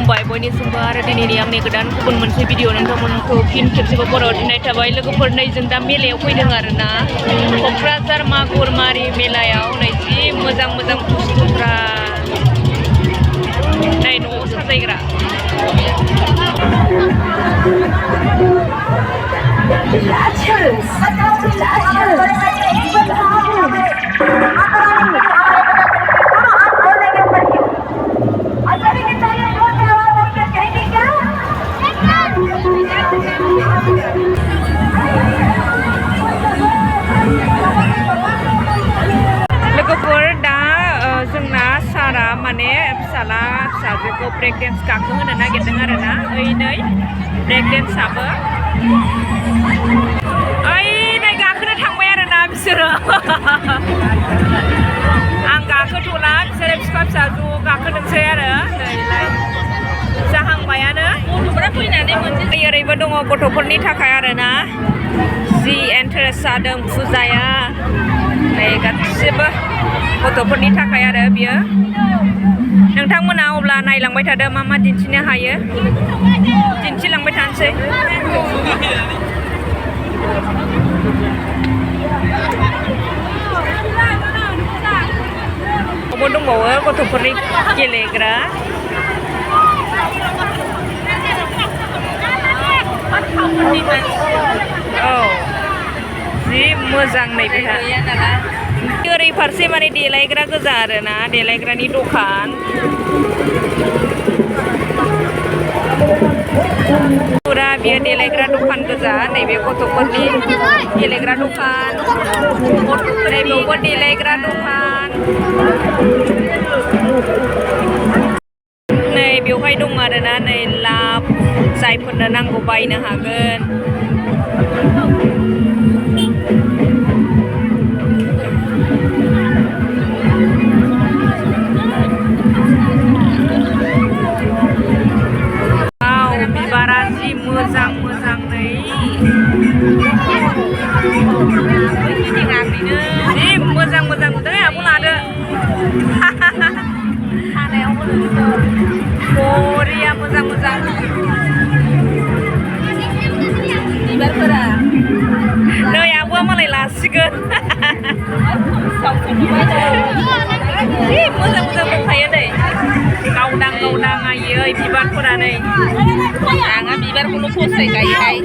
खुलुमबाय बयनिसिमबो आरो दिनैनि आंनि गोदान गुबुन मोनसे भिडिअ नोंथांमोनखौ फिन खेबसेबाव बराव दिनाय थाबाय लोगोफोर नै जों दा मेलायाव फैदों आरोना क'क्राझार मागुरमारि मेलायाव नै जि मोजां मोजां बुस्थुफ्रा नै न'आव साजायग्रा माने फिसाला फिसाजोखौ ब्रेक डेन्स गाखोहोनो नागिरदों आरोना नै ब्रेक डेन्सआबो नै गाखोनो थांबाय आरोना बिसोरो आं गाखोथ'ला बिसोरो बिफा फिसा ज' गाखोदोंसै आरो नैलाय जाहांबायानो गथ'फोरा फैनानै मोनसे ओरैबो दङ गथ'फोरनि थाखाय आरोना जि इन्टारेस्ट जादों फुजाया नै गासिबो गथ'फोरनि थाखाय आरो बियो नोंथांमोना अब्ला नायलांबाय थादो मा मा दिन्थिनो हायो दिन्थिलांबाय थानोसै दंबावो गथ'फोरनि गेलेग्रा औ जि मोजां नै बेहा ओरै फारसे माने देलायग्रा गोजा आरोना देलायग्रानि दखान फुरा बियो देलायग्रा दखान गोजा नैबे गथ'फोरनि गेलेग्रा दखान नैबेयावबो देलायग्रा दखान नै बेवहाय दं आरोना नै लाभ जायफोरनो नांगौ बायनो हागोन बिबारा जि मोजां मोजां नै जि मोजां मोजां नुदों आबो लादो बरिया मोजां मोजां बिबारफोरा नै आब'आ मालाय लासिगोन जि मोजां मोजां दंखायो नै गावदां गावदां आयै बिबारफोरा नै आंहा बिबारखौल' फसायखायोहाय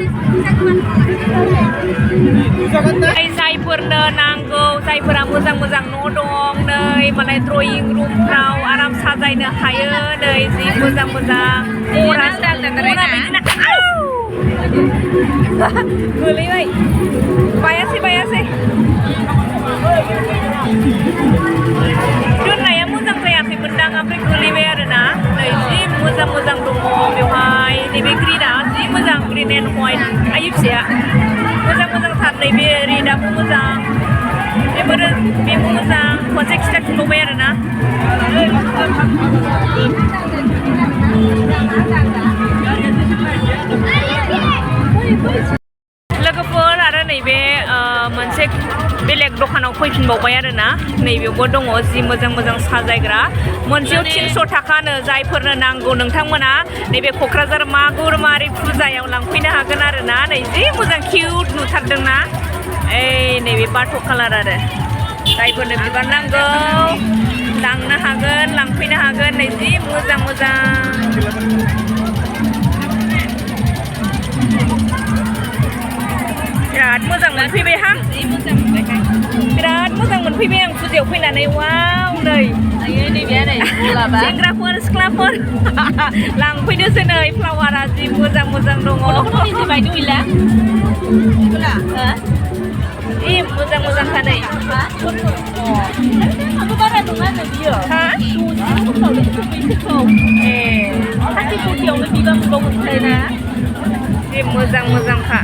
जायफोरनो नांगौ जायफोरा मोजां मोजां न' दं नै मालाय ड्रयिं रुमफ्राव आराम साजायनो हायो नै जि मोजां मोजां गोलैबाय बायासै बायासै दोननाया मोजां जायाखैमोनदां ओमफ्राय गोलैबाय आरोना नै जि मोजां मोजां दङ बेवहाय नैबे ग्रिना जि मोजां ग्रिन एन्ड हवाइट आइ फिसाया मोजां मोजांथार नैबे रेडआबो मोजां बेबो मोजां खनसे खिथाफिनबावबाय आरोना लोगोफोर आरो नैबे मोनसे बेलेग दखानाव फैफिनबावबाय आरोना नैबेयावबो दङ जि मोजां मोजां साजायग्रा मोनसेयाव 300 थाखानो जायफोरनो नांगौ नोंथांमोना नैबे क'क्राझार मागुरमारि फुजायाव लांफैनो हागोन आरोना नै जि मोजां किउट नुथारदोंना नैबे बाथ' कालार आरो जायफोरनो बिबार नांगौ लांनो हागोन लांफैनो हागोन नै जि मोजां मोजां बिराद मोजां मोनफैबायहां बिराद मोजां मोनफैबाय आं फुजायाव फैनानै वाव नै सेंग्राफोर सिख्लाफोर लांफैनोसै नै फ्लावारा जि मोजां मोजां दङ मोजां मोजांखा नै बारा नङा बियो बिबार मोनबावगोनना जि मोजां मोजांखा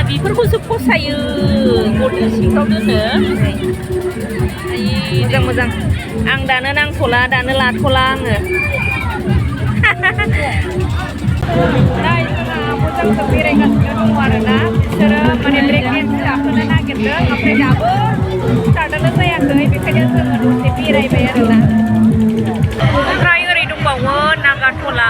बेफोरखौसो फसायो गरदेज सिंफ्राव दोनो मोजां मोजां आं दानो नांथ'ला दानो लाथ'ला आङो मोजां बेरायगासिनो दङ आरोना बिसोरो माने ब्रेक डेन्स गाखोनो नागिरदों ओमफ्राय दाबो स्टार्टआनो जायाखै बेखायनो जोङो दसे बेरायबाय आरोना ओमफ्राय ओरै दंबावो नागारटला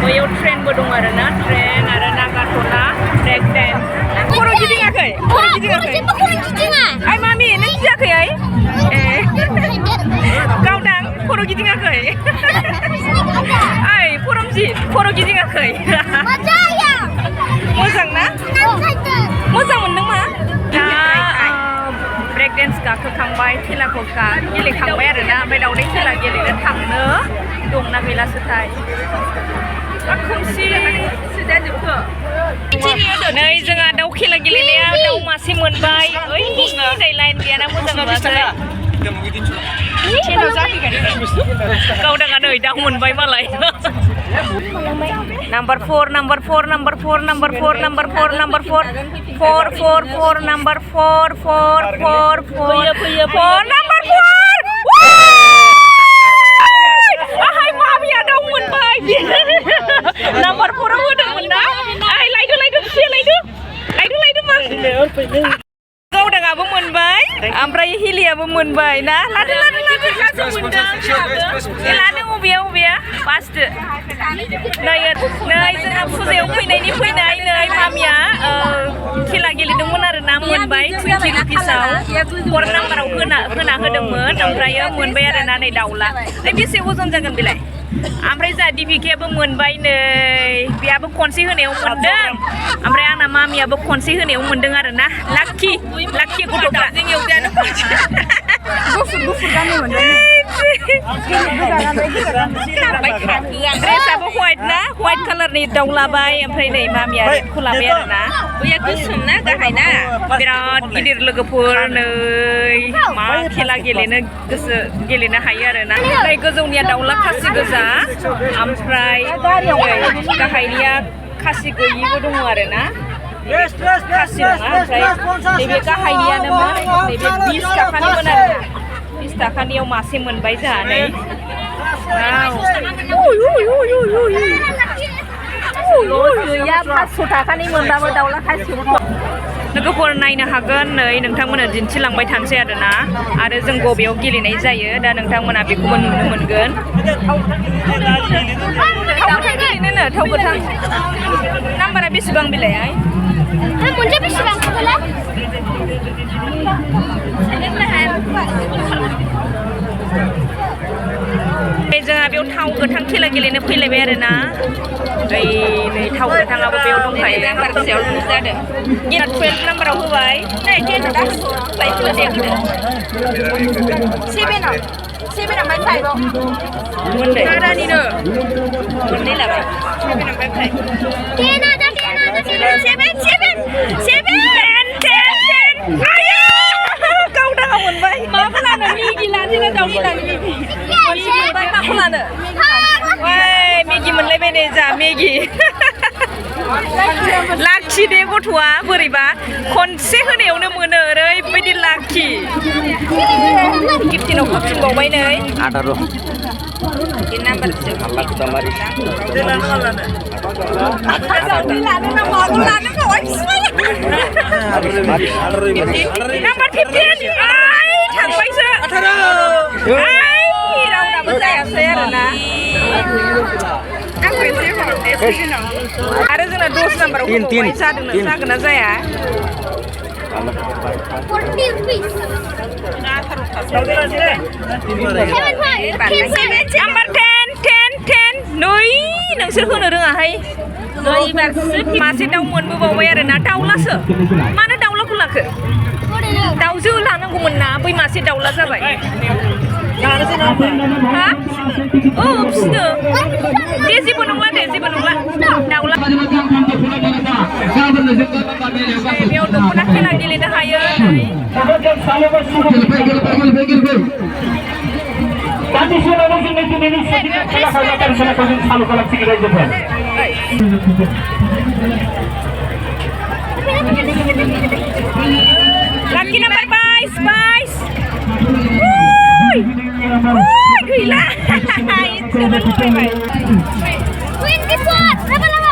बैयाव ट्रेनबो दं आरो ना ट्रेन आरो नागारट'ला ब्रेक डेन्स खर' गिदिङाखै खर' गिदिङाखै आइ मामि नों गियाखै आइ ए गावदां खर' गिदिङाखै आइ परमजित खर' गिदिङाखै मोजां ना मोजां मोनदों मा दा ब्रेक डेन्स गाखोखांबाय खेलाखौ गेलेखांबाय आरो ना ओमफ्राय दावदै खेला गेलेनो थांनो दंना गैलासोथाय खोमसि जाजोबखो नै जोंहा दाउ खेला गेलेनाया दाउ मासे मोनबाय ओइ नै लाइन गैयाना मोजां नुवाखै गावदाङा नै दाउ मोनबाय मालाय number 4 number 4 number 4 number 4 number 4 number 4 4 4 4 number 4 4 4 4 number 4 आहाय मामिया दाउ मोनबाय नाम्बार 4 आव होदोंमोन ना आइ लायदो मा गावदाङाबो मोनबाय ओमफ्राय हिलियाबो मोनबाय ना लादो अबेया बासदो नै जोंहा फुजायाव फैनाय नै मामिया खेला गेलेदोंमोन आरो ना मोनबाय 20 रुपिसाव 4 नाम्बाराव होना होदोंमोन ओमफ्राय मोनबाय आरो ना नै दाउला बेसे अजन जागोन बेलाय ओमफ्राय जोंहा दिपिकायाबो मोनबाय नै बेयाबो खनसे होनायाव मोनदों ओमफ्राय आंना मामियाबो खनसे होनायाव मोनदों आरो ना लाक्की गथ'फ्रा गुफुर गाननो मोनदों ड्रेसाबो व्हाइट ना व्हाइट कालारनि दाउ लाबाय ओमफ्राय नै मामिया रेडखौ लाबाय आरो ना बैया गोसोम ना गाहाय ना बिराद गिदिर लोगोफोर नै मा खेला गेलेनो हायो आरो ना ओमफ्राय गोजौनिया दाउला खासि गोजा ओमफ्राय गाहायनिया खासि गैयिबो दङ आरो ना खासि नङा ओमफ्राय नैबे गाहायनियानोमोन नैबे 20 थाखानिमोन आरो 20 थाखानियाव मासे मोनबाय जोंहा नै गैया 500 थाखानि मोनबाबो दाउला खासि लोगोफोर नायनो हागोन नै नोंथांमोना दिन्थिलांबाय थानोसै आरो ना आरो जों बबेयाव गेलेनाय जायो दा नोंथांमोना बेखौबो नुनो मोनगोन थाव गोथां नाम्बारा बेसेबां बिलाय मोनसे बेसेबां जोंहा बेयाव थाव गोथां खेला गेलेनो फैलायबाय आरो ना नै थाव गोथाङाबो बेयाव दंखायो नाम्बार बेसेयाव जादों 12 नाम्बाराव होबाय नै 10 ओमफ्राय 5 मोननै आदानिनो मोननै लाबाय 7 ओमफ्राय 5 गावदाङा मोनबाय माखौ लानो मेगि लानोना दाउनि लानो मोनबाय माखौ लानो मेगि मोनलायबाय नै जा मेगि लाखि दे गथ'आ बोरैबा खनसे होनायावनो मोनो ओरैबायदि लाखि 15आव होफिनबावबाय नै 18 नाम्बार नाम्बार 15 थांबायसो रावनाबो जायासै आरोना आरो जोंना 10 नाम्बाराव जागोन ना जाया नाम्बार 10 नै नोंसोर होनो रोङाहाय मासे दाउ मोनबोबावबाय आरो ना दाउलासो मानो दाउलाखौ लाखो दाउजो लानांगौमोन ना बै मासे दाउला जाबाय हा औ फिसिनो दे जेबो नंला दाउला बेयाव दख'ना खेला गेलेनो हायो Laki nomor 22 gila sudah mulai 24 berapa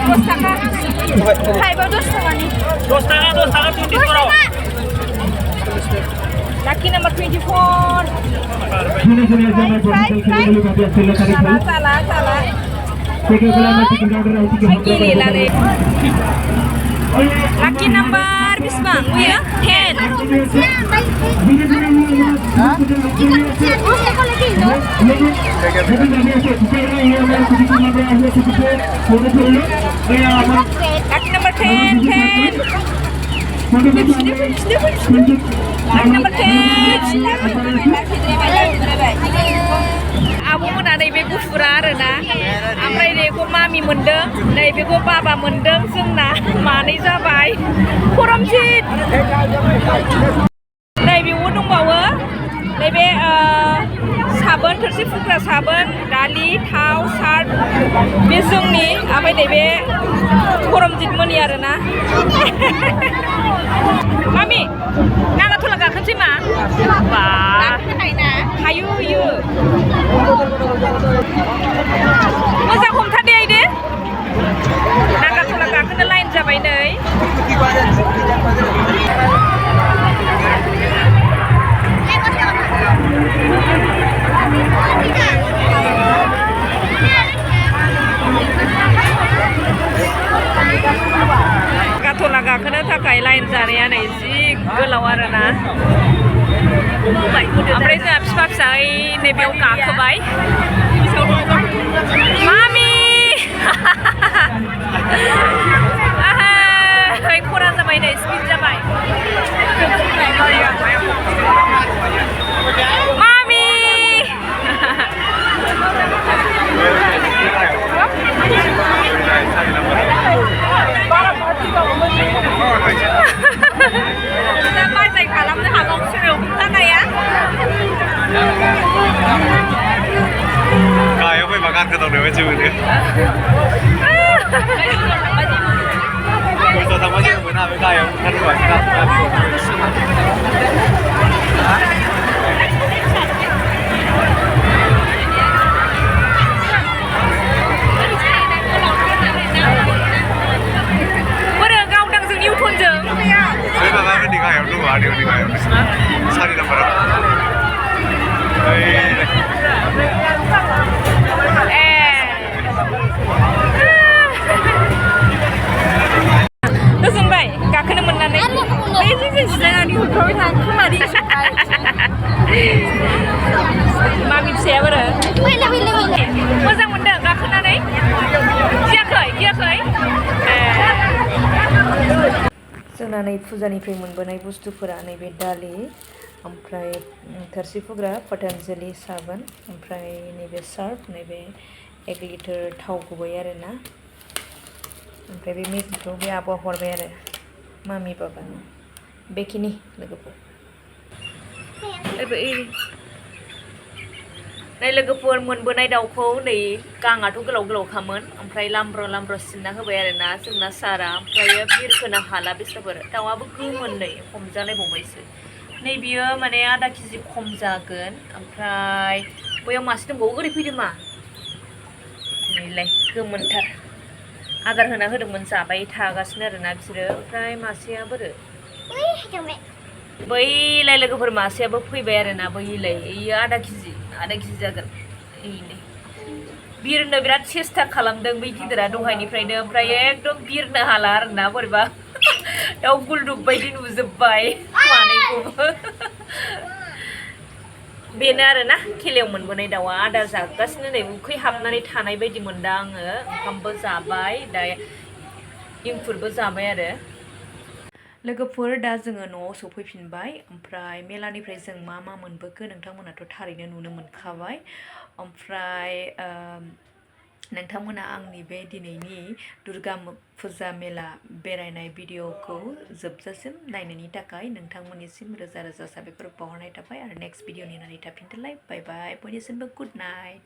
2 setengah kayak 2 setengah nih 2 setengah 24 Laki nomor 24 salah Gili lari. Lucky number bisbang, ya? 10. Lucky number 10, 10. Lucky number 10. आब'मोना नैबे गुफुरा आरोना ओमफ्राय नैबेखौ मामि मोनदों नैबेखौ बाबा मोनदों जोंना मानै जाबाय खरमजित नैबेयावबो दंबावो नैबे साबोन थोरसि फुग्रा साबोन दालि थाव सार्फ बे जोंनि ओमफ्राय नैबे खरमजित मोननि आरोना मामि नागाथला गाखोनोसै मा बा हायो हायो मोजां हमथादे आइदे नागाथला गाखोनो लाइन जाबाय नै नागाथला गाखोनो थाखाय लाइन जानाया नै जि गोलाव आरोना ओमफ्राय जोंहा फिसा फिसायै नैबेयाव गाखोबाय मामि खरा जाबाय नै स्पिड जाबाय मामि दा बायनाय खालामनो हागौ सोरयाव हमथानाया गाहायाव फैबा गाखोदावनो बायदि मोनो गोजौआव थांबा जेबो मोना बे गाहायाव बोरो गावदां जों निउटनजों बै माबाफोरनि गाहायाव दङ आदैनि गाहायाव सारि नाम्बाराव गोजोनबाय गाखोनो मोननानै मामि फिसाया बोरो मोजां मोनदों गाखोनानै गियाखै गियाखै जोंना नै फुजानिफ्राय मोनबोनाय बुस्थुफोरा नैबे दालि ओमफ्राय थोरसि फुग्रा पतन्जलि साबोन ओमफ्राय नैबे सार्फ नैबे 1 लिटार थाव गुबै आरोना ओमफ्राय बे मेगिखौ बे आब'आ हरबाय आरो मामि बाबानो बेखिनि लोगोफोर नै लोगोफोर मोनबोनाय दाउखौ नै गाङाथ' गोलाव गोलावखामोन ओमफ्राय लामब्र' लामब्र' सिनना होबाय आरोना जोंना सारा ओमफ्राय बिरखोनो हाला बिस्राफोर दाउआबो गोमोन नै हमजालायबावबायसो नै बियो माने आधा केजि खम जागोन ओमफ्राय बैयाव मासे दंबावो ओरै फैदो मा नैलाय गोमोनथार आदार होना होदोंमोन जाबाय थागासिनो आरोना बिसोरो ओमफ्राय मासेया बोरो बैलाय लोगोफोर मासेयाबो फैबाय आरोना बैलाय इयो आधा केजि जागोन इनै बिरनो बिराद सेस्था खालामदों बै गिदिरा दहायनिफ्रायनो ओमफ्राय एकदम बिरनो हाला आरोना बोरैबा दाउ गुलदुब बायदि नुजोब्बाय मानैखौबो बेनो आरोना खेलायाव मोनबोनाय दाउआ आदार जागासिनो नै उखै हाबनानै थानाय बायदि मोनदों आङो ओंखामबो जाबाय दा इंखुरबो जाबाय आरो लोगोफोर दा जोङो न'आव सफैफिनबाय ओमफ्राय मेलानिफ्राय जों मा मा मोनबोखो नोंथांमोनाथ' थारैनो नुनो मोनखाबाय ओमफ्राय नोंथांमोना आंनि बे दिनैनि दुर्गा फुजा मेला बेरायनाय भिडिअखौ जोबजासिम नायनायनि थाखाय नोंथांमोननिसिम रोजा रोजा साबायखर बावहरनाय थाबाय आरो नेक्स्ट भिडिअ नेनानै थाफिनदोलाय बाय बाय बयनिसिमबो गुड नाइट